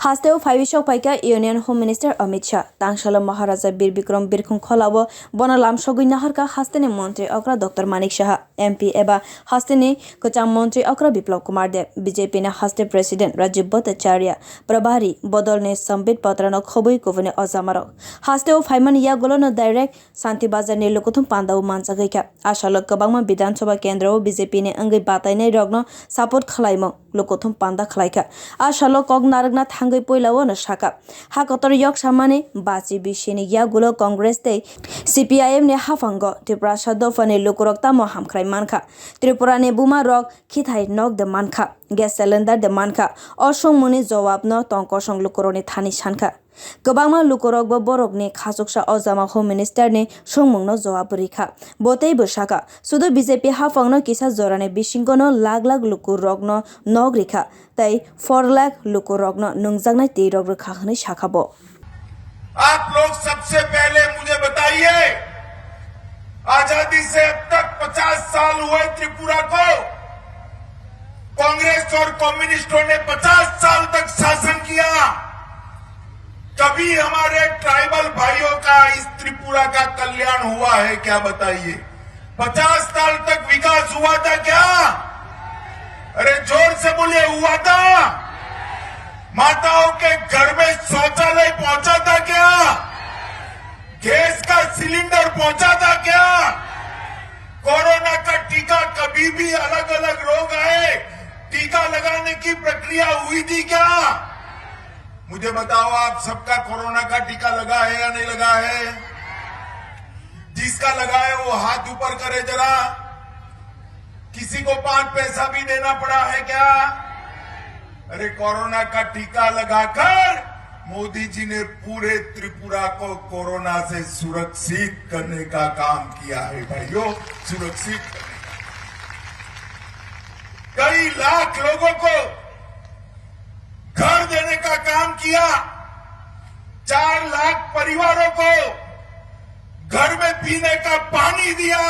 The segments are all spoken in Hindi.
हास्तेव फाइविशक पाइका union home minister Amit Shah तांगशाला महाराजा बीर बिक्रम बिरखुं खलाव बनालाम सगुइनाहरका हास्तेनि मंत्री अक्रा डॉक्टर मानिक शाह एमपी एबा हास्तेनि कचाम मंत्री अक्रा विप्लव कुमार देव बीजेपी ने हास्ते प्रेसिडेंट राजीव भट्टाचार्य प्रभारी बदलने संबित पत्रनो खबुई कुवने अजामारो हास्तेव फाइमन या गोलोनो डायरेक्ट शांति बाजार ने लोकथुम पांदाव मानजागैका आशालो गोबांमा विधानसभा केंद्रआव बीजेपी ने अंगै बातायनाय रगनो सपोर्ट खलाइमो लोकथुम पांदा खलाइका आशालो कग नारगना थांगै पहिलाव न शाका हाकतर यक सामाने बाची बिशेनि या गुलो कांग्रेस ते सीपीआईएम ने हाफांग त्रिपुरा सदफने लोकरक्ता म हामख्राय मानखा त्रिपुरा ने बुमा रक खिथाय नक द मानखा गैस सिलेंडर द मानखा असंग मुनि जवाब न तंकसंग लोकरनि थानि सानखा गोबांमा लुकरक ब बरकनि खासुकसा अजामा होम मिनिस्टर ने संमुंनो जवाब रिखा बोतै बसाका सुदु बीजेपी हाफांनो किसा जराने बिसिंगनो लाख लाख लुकुरकनो नग रिखा तै 4 लाख लुकुरकनो नंजांनाय तेरक रखा हनै शाखाबो। आप लोग सबसे पहले मुझे बताइए, आजादी से अब तक 50 साल हुए त्रिपुरा को, कांग्रेस और कम्युनिस्टों ने 50 साल तक शासन किया, कभी हमारे ट्राइबल भाइयों का इस त्रिपुरा का कल्याण हुआ है क्या? बताइए। 50 साल तक विकास हुआ था क्या? अरे जोर से बोलिए, हुआ था? माताओं के घर में शौचालय पहुंचा था क्या? गैस का सिलेंडर पहुंचा था क्या? कोरोना का टीका, कभी भी अलग अलग रोग आए टीका लगाने की प्रक्रिया हुई थी क्या? मुझे बताओ, आप सबका कोरोना का टीका लगा है या नहीं लगा है? जिसका लगा है वो हाथ ऊपर करे जरा। किसी को 5 पैसा भी देना पड़ा है क्या? अरे कोरोना का टीका लगाकर मोदी जी ने पूरे त्रिपुरा को कोरोना से सुरक्षित करने का काम किया है भाइयों, सुरक्षित करने का। कई लाख लोगों को घर देने का काम किया, 4 लाख परिवारों को घर में पीने का पानी दिया।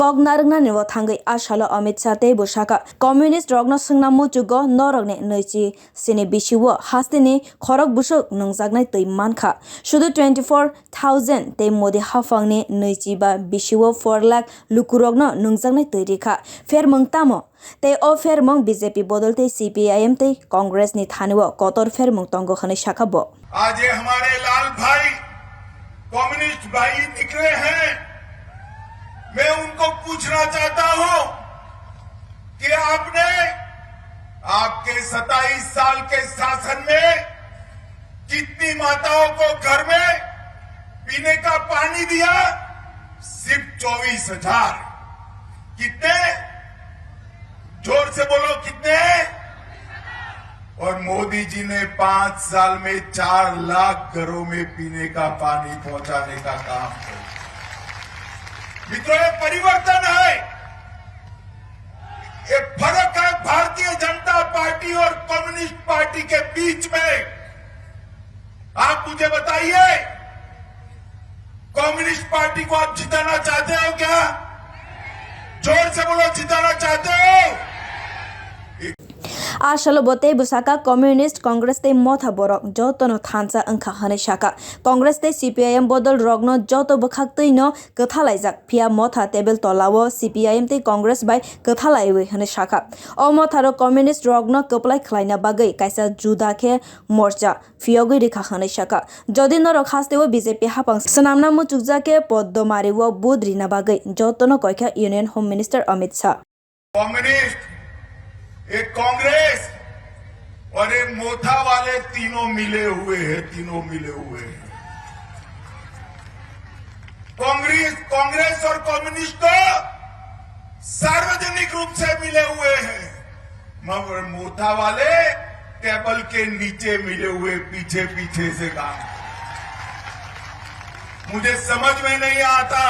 कग नारगना निव थांगै आशालो अमित शाह ते बोसाका कम्युनिस्ट रगनो संगना मुचुगो नरगने नैची सिनि बिसिवो हास्तेनि खरक बुसुक नंजागनाय तै मानखा शुदु 24,000 ते मोदी हाफांनि नैची बा बिसिवो 4 लाख लुकुरगनो नंजागनाय तै रेखा फेर मंगतामो ते ओ फेर मंग बीजेपी बदलते सीपीआईएम ते कांग्रेस नि थानिवो कतर फेर मंग तंगो खने शाखाबो। आज ये हमारे लाल भाई कम्युनिस्ट भाई निकले हैं, मैं उनको पूछना चाहता हूं कि आपने आपके 27 साल के शासन में कितनी माताओं को घर में पीने का पानी दिया? सिर्फ 24,000। कितने? जोर से बोलो, कितने? और मोदी जी ने 5 साल में 4 लाख घरों में पीने का पानी पहुंचाने का काम किया। मित्रों, ये परिवर्तन है, ये फर्क है भारतीय जनता पार्टी और कम्युनिस्ट पार्टी के बीच में। आप मुझे बताइए, कम्युनिस्ट पार्टी को आप जिताना चाहते हो क्या? जोर से बोलो, जिताना चाहते हो? आशालो बोते बुसाका कम्युनिस्ट कांग्रेस ते मथा बरक जतनो थानसा अंखा हने शाका कांग्रेस ते सीपीआईएम बदल रगनो जतो बखाक्तैनो कथालाइजाक फिया मथा टेबल तलावो सीपीआईएम ते कांग्रेस बाय कथालाइवे हने शाका ओ मथारो कम्युनिस्ट रगनो कपलाय खलाइना बागै काइसा जुदाखे मोर्चा फियोगै रेखा हने शाका जदि नर खास्तेवो बीजेपी हापां सनामना मुचुकजाके पद्दमारिवो बुद्रिना बागै जतनो कयखा union home minister Amit Shah. Communist, एक कांग्रेस और एक मोथा वाले तीनों मिले हुए हैं, तीनों मिले हुए हैं। कांग्रेस और कम्युनिस्ट तो सार्वजनिक रूप से मिले हुए हैं, मगर मोथा वाले टेबल के नीचे मिले हुए, पीछे पीछे से काम। मुझे समझ में नहीं आता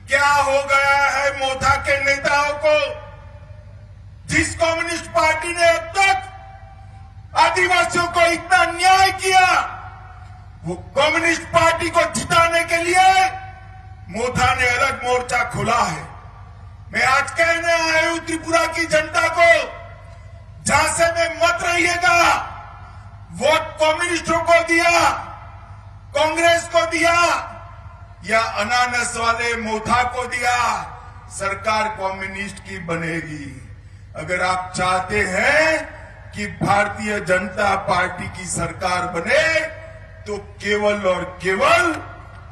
क्या हो गया है मोथा के नेताओं को। जिस कम्युनिस्ट पार्टी ने अब तक आदिवासियों को इतना न्याय किया, वो कम्युनिस्ट पार्टी को जिताने के लिए मोथा ने अलग मोर्चा खोला है। मैं आज कहने आया हूं त्रिपुरा की जनता को, झांसे में मत रहिएगा, वोट कम्युनिस्टों को दिया, कांग्रेस को दिया या अनानस वाले मोथा को दिया, सरकार कम्युनिस्ट की बनेगी। अगर आप चाहते हैं कि भारतीय जनता पार्टी की सरकार बने तो केवल और केवल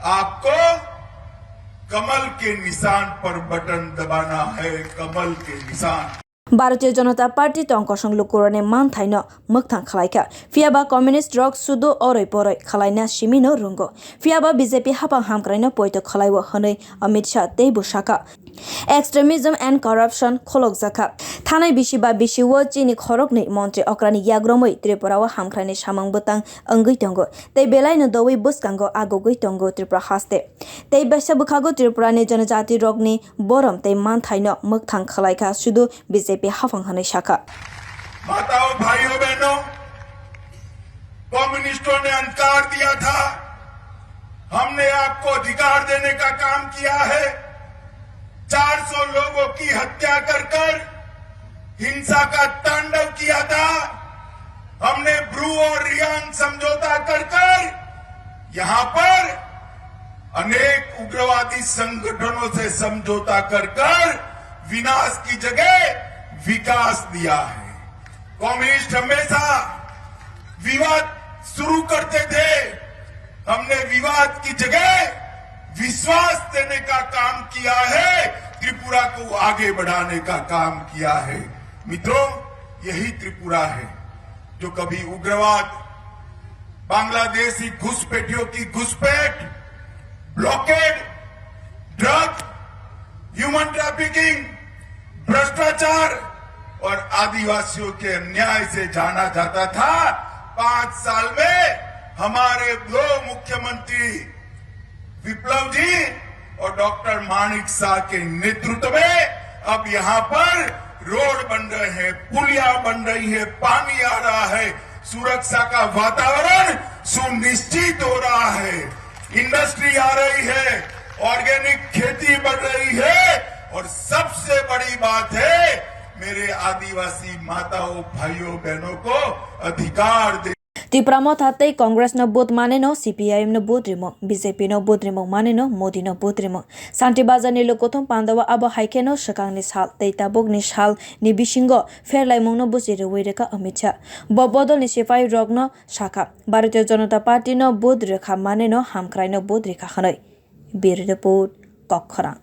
आपको कमल के निशान पर बटन दबाना है, कमल के निशान। भारतीय जनता पार्टी तंकसं लुकुरने मान थाइन मोगथां खालायखा फियाबा कम्युनिस्ट रक सुदो ओरै पोरै खालायना सिमिनो रुंगो फियाबा बीजेपी हापा हामक्राइनो पोइतो खालायवो हनै अमित शाह तेबो शाखा एक्सट्रीमिज्म एंड करप्शन खोलक जाखा थानाय बिसिबा बिसिवो चीनी खरकनै मंत्री अक्रानी याग्रमै त्रिपुराव हामक्राइनै सामां बोतां अंगै तंगो तै बेलायनो दवै बुसकांगो आगोगै तंगो त्रिपुरा हास्ते तै बेसा बुखागो त्रिपुरानि जनजाति रगनि बरम तै मान थाइनो मोगथां खालायखा सुदु बीजेपी हाफां हनै शाखा। माताओं भाइयों बहनों, कम्युनिस्टों ने अधिकार दिया था, हमने आपको अधिकार देने का काम किया है। 400 लोगों की हत्या कर हिंसा का तांडव किया था। हमने ब्रू और रियांग समझौता कर यहां पर अनेक उग्रवादी संगठनों से समझौता कर विनाश की जगह विकास दिया है। कम्युनिस्ट हमेशा विवाद शुरू करते थे, हमने विवाद की जगह विश्वास देने का काम किया है, त्रिपुरा को आगे बढ़ाने का काम किया है। मित्रों, यही त्रिपुरा है जो कभी उग्रवाद, बांग्लादेशी घुसपैठियों की घुसपैठ, ब्लॉकेड, ड्रग, ह्यूमन ट्रैफिकिंग, भ्रष्टाचार और आदिवासियों के अन्याय से जाना जाता था। 5 साल में हमारे 2 मुख्यमंत्री विप्लव जी और डॉक्टर माणिक शाह के नेतृत्व में अब यहां पर रोड बन रहे हैं, पुलिया बन रही है, पानी आ रहा है, सुरक्षा का वातावरण सुनिश्चित हो रहा है, इंडस्ट्री आ रही है, ऑर्गेनिक खेती बढ़ रही है और सबसे बड़ी बात है, मेरे आदिवासी माताओं भाइयों बहनों को अधिकार दे। त्रिपुरा मथातै कांग्रेस न बोध मानेनो सीपीआईएम न बोध रिमो बीजेपी न बोध रिमो मानेनो मोदी न बोध रिमो शान्ति बाजारनि लोकोथम पांडवा अब हाइकेनो सकांगनि साल तैताबोगनि साल नि बिसिंगो फेरलाइमंग न बुजिरे वैरेखा अमित शाह बदलनि सिपाही रगन शाखा भारतीय जनता पार्टी न बोध रेखा मानेनो हामक्राइनो बोध रेखा खनै बिर रिपोर्ट कखरा।